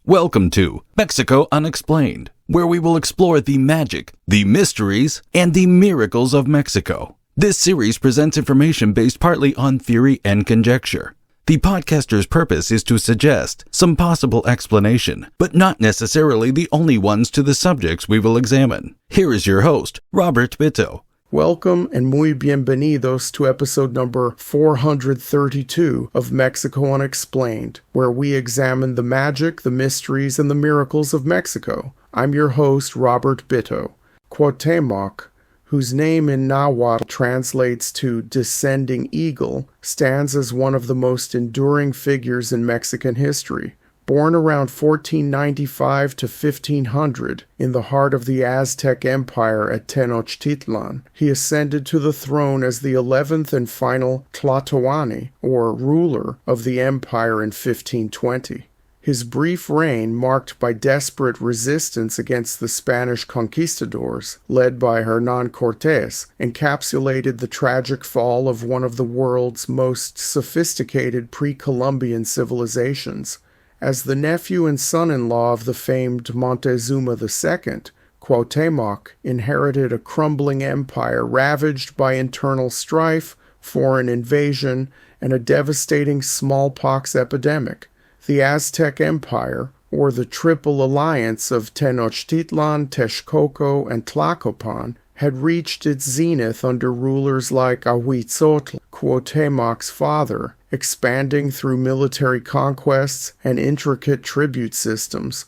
Welcome to Mexico Unexplained, where we will explore the magic, the mysteries, and the miracles of Mexico. This series presents information based partly on theory and conjecture. The podcaster's purpose is to suggest some possible explanation, but not necessarily the only ones to the subjects we will examine. Here is your host, Robert Bitto. Welcome and muy bienvenidos to episode number 432 of Mexico Unexplained, where we examine the magic, the mysteries, and the miracles of Mexico. I'm your host, Robert Bitto. Cuauhtémoc, whose name in Nahuatl translates to descending eagle, stands as one of the most enduring figures in Mexican history. Born around 1495 to 1500 in the heart of the Aztec Empire at Tenochtitlan, he ascended to the throne as the 11th and final Tlatoani, or ruler, of the empire in 1520. His brief reign, marked by desperate resistance against the Spanish conquistadors, led by Hernán Cortés, encapsulated the tragic fall of one of the world's most sophisticated pre-Columbian civilizations. As the nephew and son-in-law of the famed Montezuma II, Cuauhtémoc inherited a crumbling empire ravaged by internal strife, foreign invasion, and a devastating smallpox epidemic. The Aztec Empire, or the Triple Alliance of Tenochtitlan, Texcoco, and Tlacopan, had reached its zenith under rulers like Ahuitzotl, Cuauhtémoc's father, expanding through military conquests and intricate tribute systems.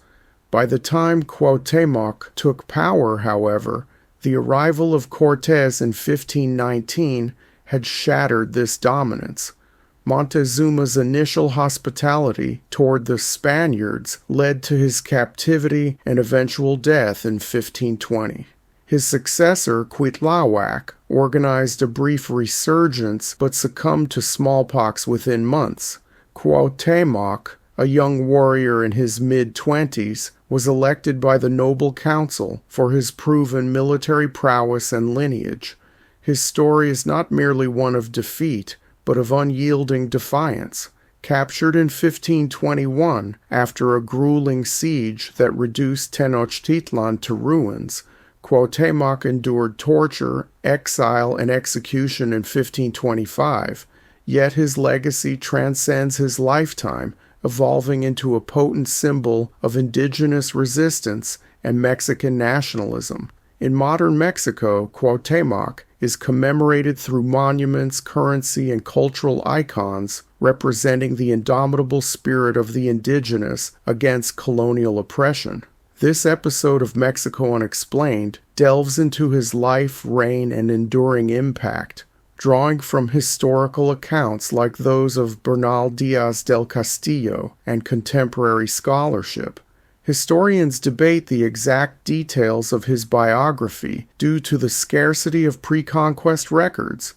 By the time Cuauhtémoc took power, however, the arrival of Cortés in 1519 had shattered this dominance. Montezuma's initial hospitality toward the Spaniards led to his captivity and eventual death in 1520. His successor, Cuitláhuac, organized a brief resurgence but succumbed to smallpox within months. Cuauhtémoc, a young warrior in his mid-20s, was elected by the noble council for his proven military prowess and lineage. His story is not merely one of defeat, but of unyielding defiance. Captured in 1521 after a grueling siege that reduced Tenochtitlan to ruins, Cuauhtémoc endured torture, exile, and execution in 1525, yet his legacy transcends his lifetime, evolving into a potent symbol of indigenous resistance and Mexican nationalism. In modern Mexico, Cuauhtémoc is commemorated through monuments, currency, and cultural icons representing the indomitable spirit of the indigenous against colonial oppression. This episode of Mexico Unexplained delves into his life, reign, and enduring impact, drawing from historical accounts like those of Bernal Diaz del Castillo and contemporary scholarship. Historians debate the exact details of his biography due to the scarcity of pre-conquest records.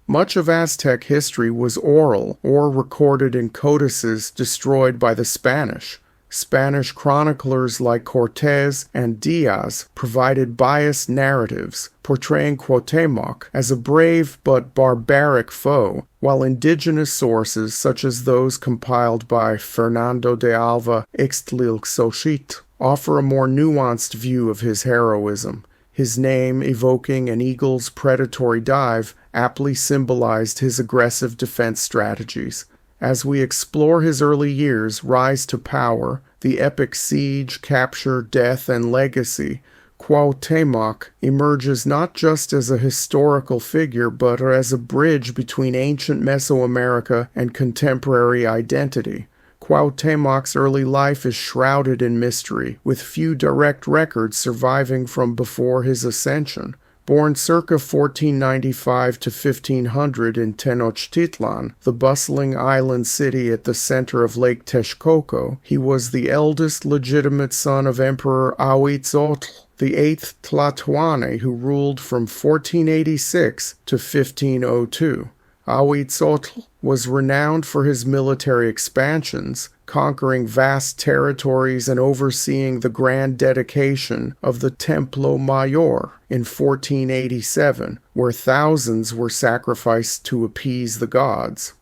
Much of Aztec history was oral or recorded in codices destroyed by the Spanish. Spanish chroniclers like Cortés and Diaz provided biased narratives, portraying Cuauhtémoc as a brave but barbaric foe, while indigenous sources such as those compiled by Fernando de Alva Ixtlilxochitl offer a more nuanced view of his heroism. His name, evoking an eagle's predatory dive, aptly symbolized his aggressive defense strategies. As we explore his early years, rise to power, the epic siege, capture, death, and legacy, Cuauhtémoc emerges not just as a historical figure but as a bridge between ancient Mesoamerica and contemporary identity. Cuauhtémoc's early life is shrouded in mystery, with few direct records surviving from before his ascension. Born circa 1495 to 1500 in Tenochtitlan, the bustling island city at the center of Lake Texcoco, he was the eldest legitimate son of Emperor Ahuitzotl, the 8th Tlatoani, who ruled from 1486 to 1502. Ahuitzotl was renowned for his military expansions, conquering vast territories and overseeing the grand dedication of the Templo Mayor in 1487, where thousands were sacrificed to appease the gods.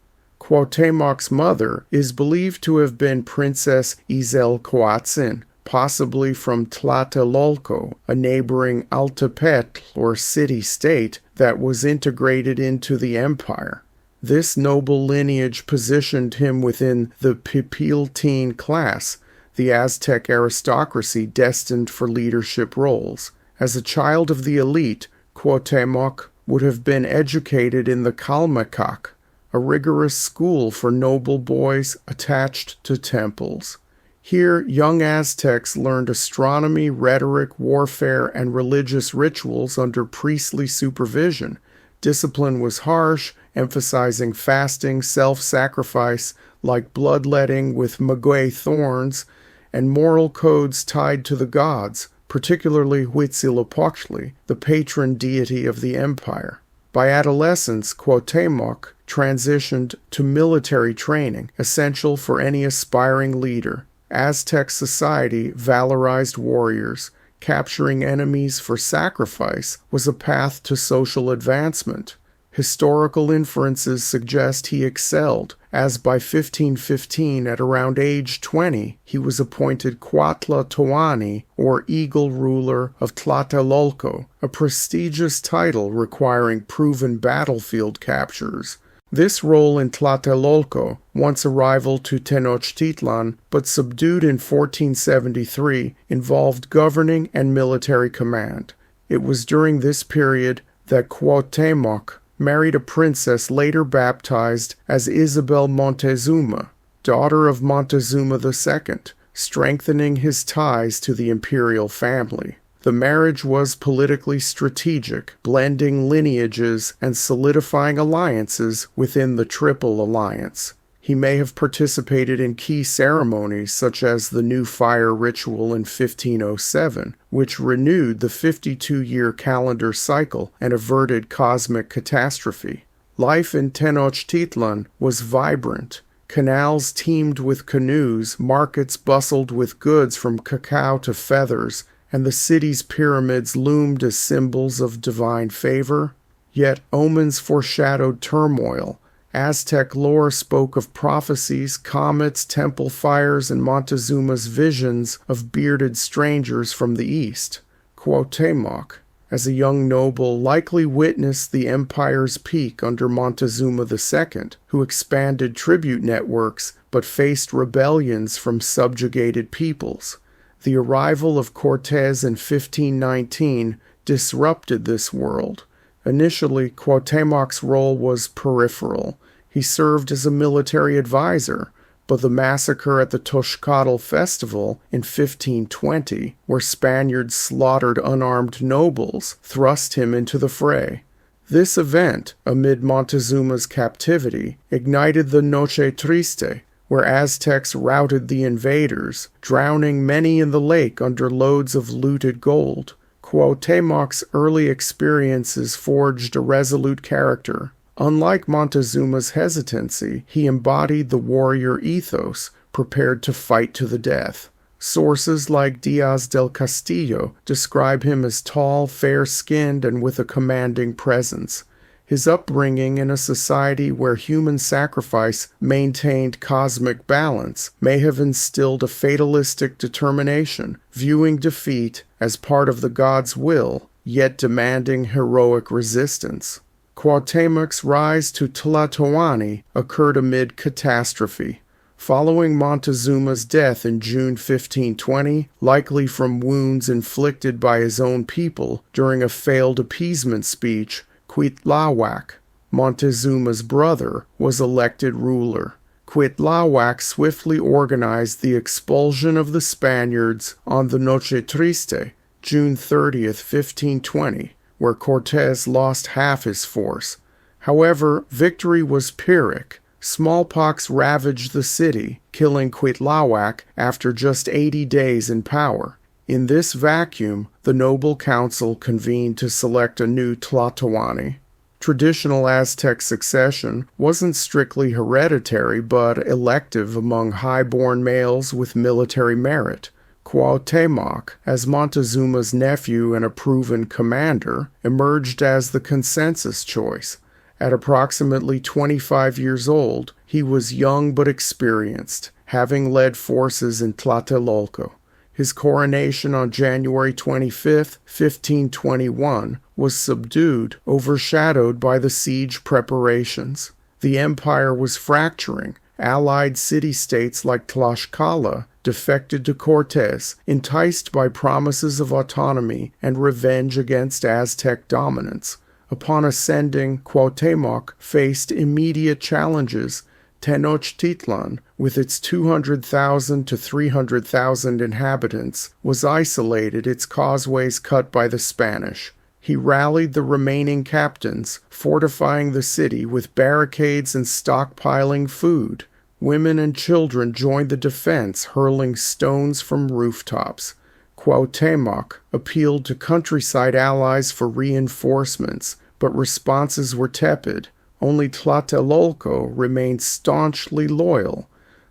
Cuauhtémoc's mother is believed to have been Princess Izelcoatzin, possibly from Tlatelolco, a neighboring Altepetl or city-state that was integrated into the empire. This noble lineage positioned him within the Pipiltine class, the Aztec aristocracy destined for leadership roles. As a child of the elite, Cuauhtémoc would have been educated in the Calmecac, a rigorous school for noble boys attached to temples. Here, young Aztecs learned astronomy, rhetoric, warfare, and religious rituals under priestly supervision. Discipline was harsh, emphasizing fasting, self-sacrifice, like bloodletting with maguey thorns, and moral codes tied to the gods, particularly Huitzilopochtli, the patron deity of the empire. By adolescence, Cuauhtémoc transitioned to military training, essential for any aspiring leader. Aztec society valorized warriors. Capturing enemies for sacrifice was a path to social advancement. Historical inferences suggest he excelled, as by 1515, at around age 20, he was appointed Cuauhtémoc, or Eagle Ruler of Tlatelolco, a prestigious title requiring proven battlefield captures. This role in Tlatelolco, once a rival to Tenochtitlan but subdued in 1473, involved governing and military command. It was during this period that Cuauhtémoc married a princess later baptized as Isabel Montezuma, daughter of Montezuma II, strengthening his ties to the imperial family. The marriage was politically strategic, blending lineages and solidifying alliances within the Triple Alliance. He may have participated in key ceremonies such as the New Fire ritual in 1507, which renewed the 52-year calendar cycle and averted cosmic catastrophe. Life in Tenochtitlan was vibrant. Canals teemed with canoes, markets bustled with goods from cacao to feathers, and the city's pyramids loomed as symbols of divine favor. Yet omens foreshadowed turmoil. Aztec lore spoke of prophecies, comets, temple fires, and Montezuma's visions of bearded strangers from the east. Cuauhtémoc, as a young noble, likely witnessed the empire's peak under Montezuma II, who expanded tribute networks but faced rebellions from subjugated peoples. The arrival of Cortés in 1519 disrupted this world. Initially, Cuauhtémoc's role was peripheral. He served as a military advisor, but the massacre at the Toxcatl festival in 1520, where Spaniards slaughtered unarmed nobles, thrust him into the fray. This event, amid Montezuma's captivity, ignited the Noche Triste, where Aztecs routed the invaders, drowning many in the lake under loads of looted gold. Cuauhtémoc's early experiences forged a resolute character. Unlike Montezuma's hesitancy, he embodied the warrior ethos, prepared to fight to the death. Sources like Diaz del Castillo describe him as tall, fair-skinned, and with a commanding presence. His upbringing in a society where human sacrifice maintained cosmic balance may have instilled a fatalistic determination, viewing defeat as part of the god's will, yet demanding heroic resistance. Cuauhtémoc's rise to Tlatoani occurred amid catastrophe. Following Montezuma's death in June 1520, likely from wounds inflicted by his own people during a failed appeasement speech, Cuitláhuac, Montezuma's brother, was elected ruler. Cuitláhuac swiftly organized the expulsion of the Spaniards on the Noche Triste, June 30th, 1520, where Cortés lost half his force. However, victory was Pyrrhic. Smallpox ravaged the city, killing Cuitláhuac after just 80 days in power. In this vacuum, the noble council convened to select a new Tlatoani. Traditional Aztec succession wasn't strictly hereditary but elective among high-born males with military merit. Cuauhtémoc, as Montezuma's nephew and a proven commander, emerged as the consensus choice. At approximately 25 years old, he was young but experienced, having led forces in Tlatelolco. His coronation on January 25, 1521, was subdued, overshadowed by the siege preparations. The empire was fracturing. Allied city-states like Tlaxcala defected to Cortés, enticed by promises of autonomy and revenge against Aztec dominance. Upon ascending, Cuauhtémoc faced immediate challenges. Tenochtitlan, with its 200,000 to 300,000 inhabitants, was isolated, its causeways cut by the Spanish. He rallied the remaining captains, fortifying the city with barricades and stockpiling food. Women and children joined the defense, hurling stones from rooftops. Cuauhtémoc appealed to countryside allies for reinforcements, but responses were tepid. Only Tlatelolco remained staunchly loyal.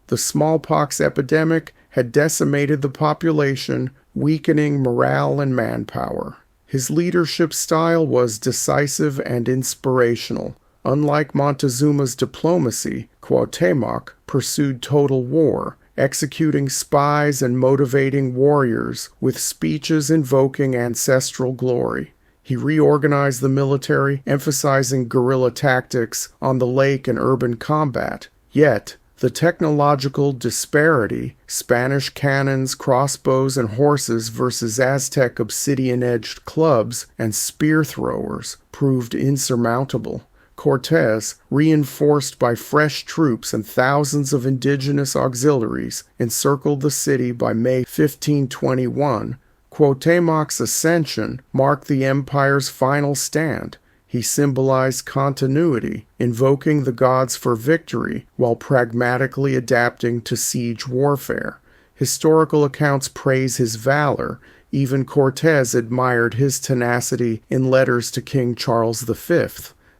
The smallpox epidemic had decimated the population, weakening morale and manpower. His leadership style was decisive and inspirational. Unlike Montezuma's diplomacy, Cuauhtémoc pursued total war, executing spies and motivating warriors with speeches invoking ancestral glory. He reorganized the military, emphasizing guerrilla tactics on the lake and urban combat. Yet, the technological disparity, Spanish cannons, crossbows, and horses versus Aztec obsidian-edged clubs and spear throwers, proved insurmountable. Cortés, reinforced by fresh troops and thousands of indigenous auxiliaries, encircled the city by May 1521. Cuauhtémoc's ascension marked the empire's final stand. He symbolized continuity, invoking the gods for victory while pragmatically adapting to siege warfare. Historical accounts praise his valor. Even Cortés admired his tenacity in letters to King Charles V.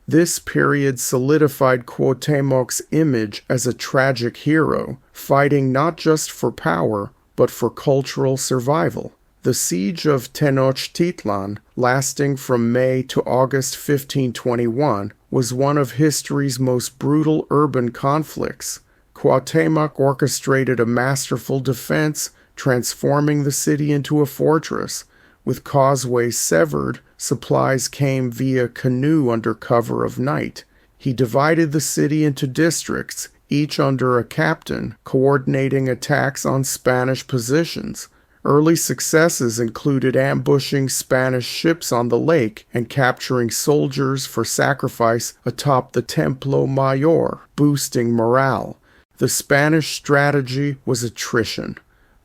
This period solidified Cuauhtémoc's image as a tragic hero, fighting not just for power, but for cultural survival. The siege of Tenochtitlan, lasting from May to August 1521, was one of history's most brutal urban conflicts. Cuauhtémoc orchestrated a masterful defense, transforming the city into a fortress. With causeways severed, supplies came via canoe under cover of night. He divided the city into districts, each under a captain, coordinating attacks on Spanish positions. Early successes included ambushing Spanish ships on the lake and capturing soldiers for sacrifice atop the Templo Mayor, boosting morale. The Spanish strategy was attrition,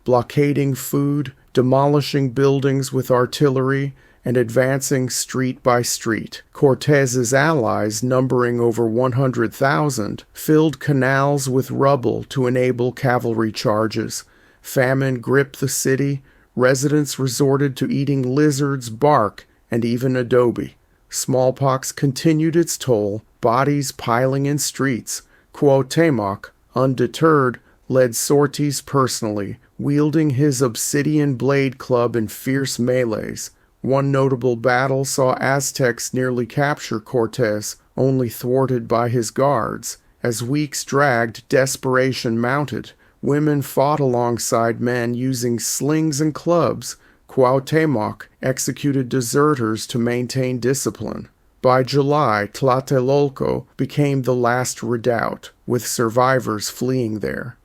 blockading food, demolishing buildings with artillery, and advancing street by street. Cortés's allies, numbering over 100,000, filled canals with rubble to enable cavalry charges. Famine gripped the city. Residents resorted to eating lizards, bark, and even adobe. Smallpox continued its toll, bodies piling in streets. Cuauhtémoc, undeterred, led sorties personally, wielding his obsidian blade club in fierce melees. One notable battle saw Aztecs nearly capture Cortés, only thwarted by his guards. As weeks dragged, desperation mounted. Women fought alongside men using slings and clubs. Cuauhtémoc executed deserters to maintain discipline. By July, Tlatelolco became the last redoubt, with survivors fleeing there.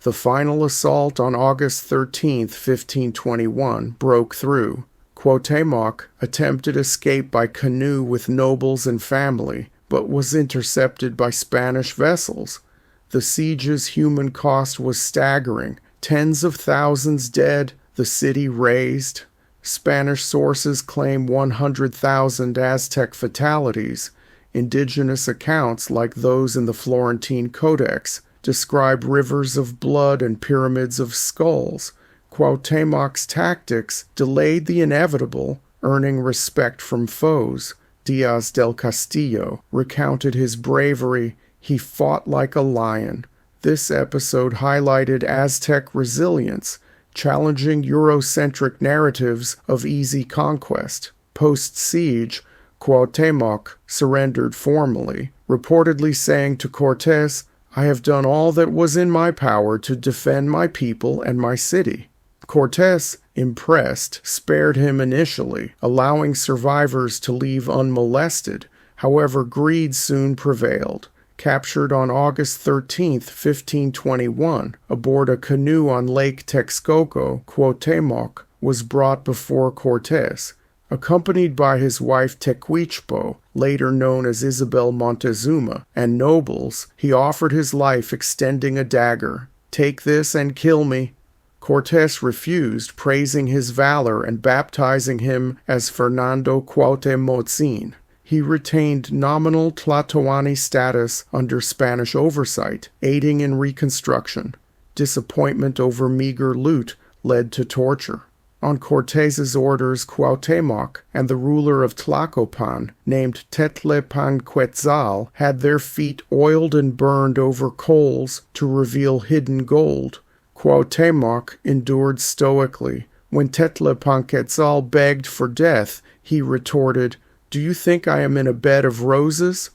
The final assault on August 13, 1521, broke through. Cuauhtémoc attempted escape by canoe with nobles and family, but was intercepted by Spanish vessels. The siege's human cost was staggering. Tens of thousands dead, the city razed. Spanish sources claim 100,000 Aztec fatalities. Indigenous accounts, like those in the Florentine Codex, describe rivers of blood and pyramids of skulls. Cuauhtémoc's tactics delayed the inevitable, earning respect from foes. Diaz del Castillo recounted his bravery. He fought like a lion. This episode highlighted Aztec resilience, challenging Eurocentric narratives of easy conquest. Post-siege, Cuauhtémoc surrendered formally, reportedly saying to Cortés, "I have done all that was in my power to defend my people and my city." Cortés, impressed, spared him initially, allowing survivors to leave unmolested. However, greed soon prevailed. Captured on August 13, 1521, aboard a canoe on Lake Texcoco, Cuauhtémoc was brought before Cortés. Accompanied by his wife Tecuichpo, later known as Isabel Montezuma, and nobles, he offered his life, extending a dagger. "Take this and kill me." Cortés refused, praising his valor and baptizing him as Fernando Cuauhtémocin. He retained nominal Tlatoani status under Spanish oversight, aiding in reconstruction. Disappointment over meager loot led to torture. On Cortés's orders, Cuauhtémoc and the ruler of Tlacopan, named Tetlepanquetzal, had their feet oiled and burned over coals to reveal hidden gold. Cuauhtémoc endured stoically. When Tetlepanquetzal begged for death, he retorted, "Do you think I am in a bed of roses?"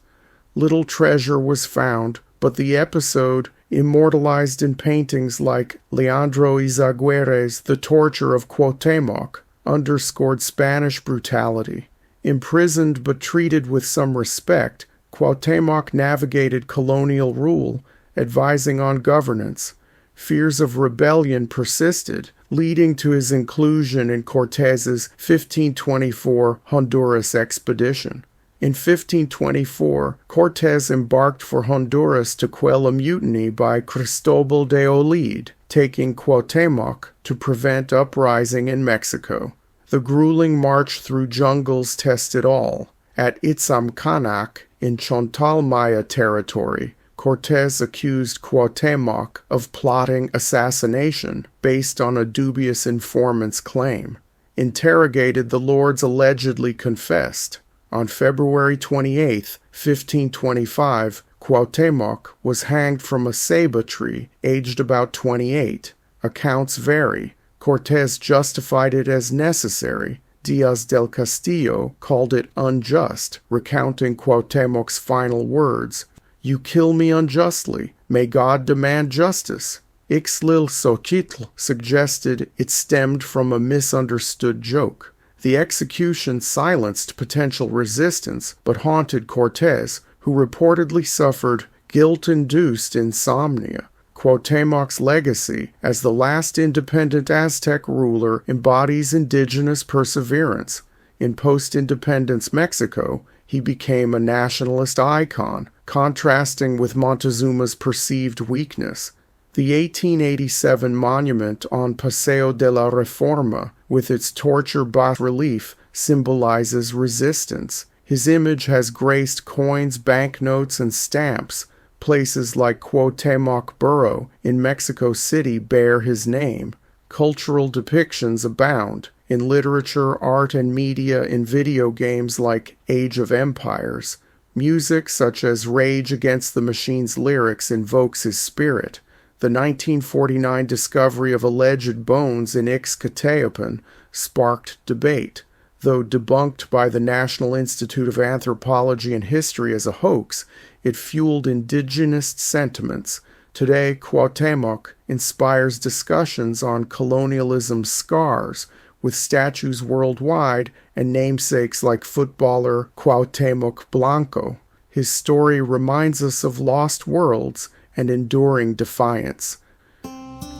Little treasure was found, but the episode, immortalized in paintings like Leandro Izaguirre's The Torture of Cuauhtémoc, underscored Spanish brutality. Imprisoned but treated with some respect, Cuauhtémoc navigated colonial rule, advising on governance. Fears of rebellion persisted, leading to his inclusion in Cortés's 1524 Honduras expedition. In 1524, Cortés embarked for Honduras to quell a mutiny by Cristobal de Olid, taking Cuauhtémoc to prevent uprising in Mexico. The grueling march through jungles tested all. At Itzamcanac, in Chontalmaya territory, Cortés accused Cuauhtémoc of plotting assassination based on a dubious informant's claim. Interrogated, the lords allegedly confessed. On February 28, 1525, Cuauhtémoc was hanged from a ceiba tree, aged about 28. Accounts vary. Cortés justified it as necessary. Díaz del Castillo called it unjust, recounting Cuauhtémoc's final words, "You kill me unjustly. May God demand justice." Ixtlil Xochitl suggested it stemmed from a misunderstood joke. The execution silenced potential resistance, but haunted Cortés, who reportedly suffered guilt-induced insomnia. Cuauhtémoc's legacy as the last independent Aztec ruler embodies indigenous perseverance. In post-independence Mexico, he became a nationalist icon, contrasting with Montezuma's perceived weakness. The 1887 monument on Paseo de la Reforma, with its torture bas-relief, symbolizes resistance. His image has graced coins, banknotes, and stamps. Places like Cuauhtémoc Borough in Mexico City bear his name. Cultural depictions abound in literature, art, and media, in video games like Age of Empires. Music such as Rage Against the Machine's lyrics invokes his spirit. The 1949 discovery of alleged bones in Ixcoteapan sparked debate. Though debunked by the National Institute of Anthropology and History as a hoax, it fueled indigenous sentiments. Today, Cuauhtémoc inspires discussions on colonialism's scars, with statues worldwide and namesakes like footballer Cuauhtémoc Blanco. His story reminds us of lost worlds and enduring defiance.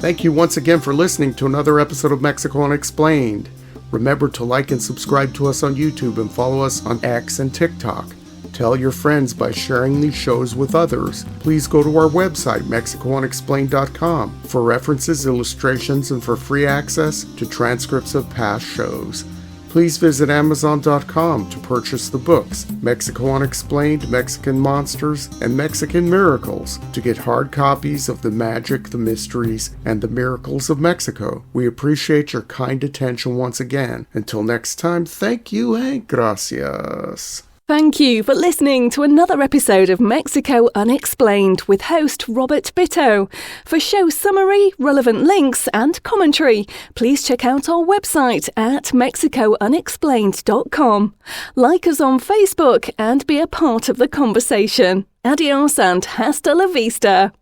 Thank you once again for listening to another episode of Mexico Unexplained. Remember to like and subscribe to us on YouTube and follow us on X and TikTok. Tell your friends by sharing these shows with others. Please go to our website, MexicoUnexplained.com, for references, illustrations, and for free access to transcripts of past shows. Please visit Amazon.com to purchase the books Mexico Unexplained, Mexican Monsters, and Mexican Miracles to get hard copies of the magic, the mysteries, and the miracles of Mexico. We appreciate your kind attention once again. Until next time, thank you and gracias. Thank you for listening to another episode of Mexico Unexplained with host Robert Bitto. For show summary, relevant links and commentary, please check out our website at mexicounexplained.com. Like us on Facebook and be a part of the conversation. Adios and hasta la vista.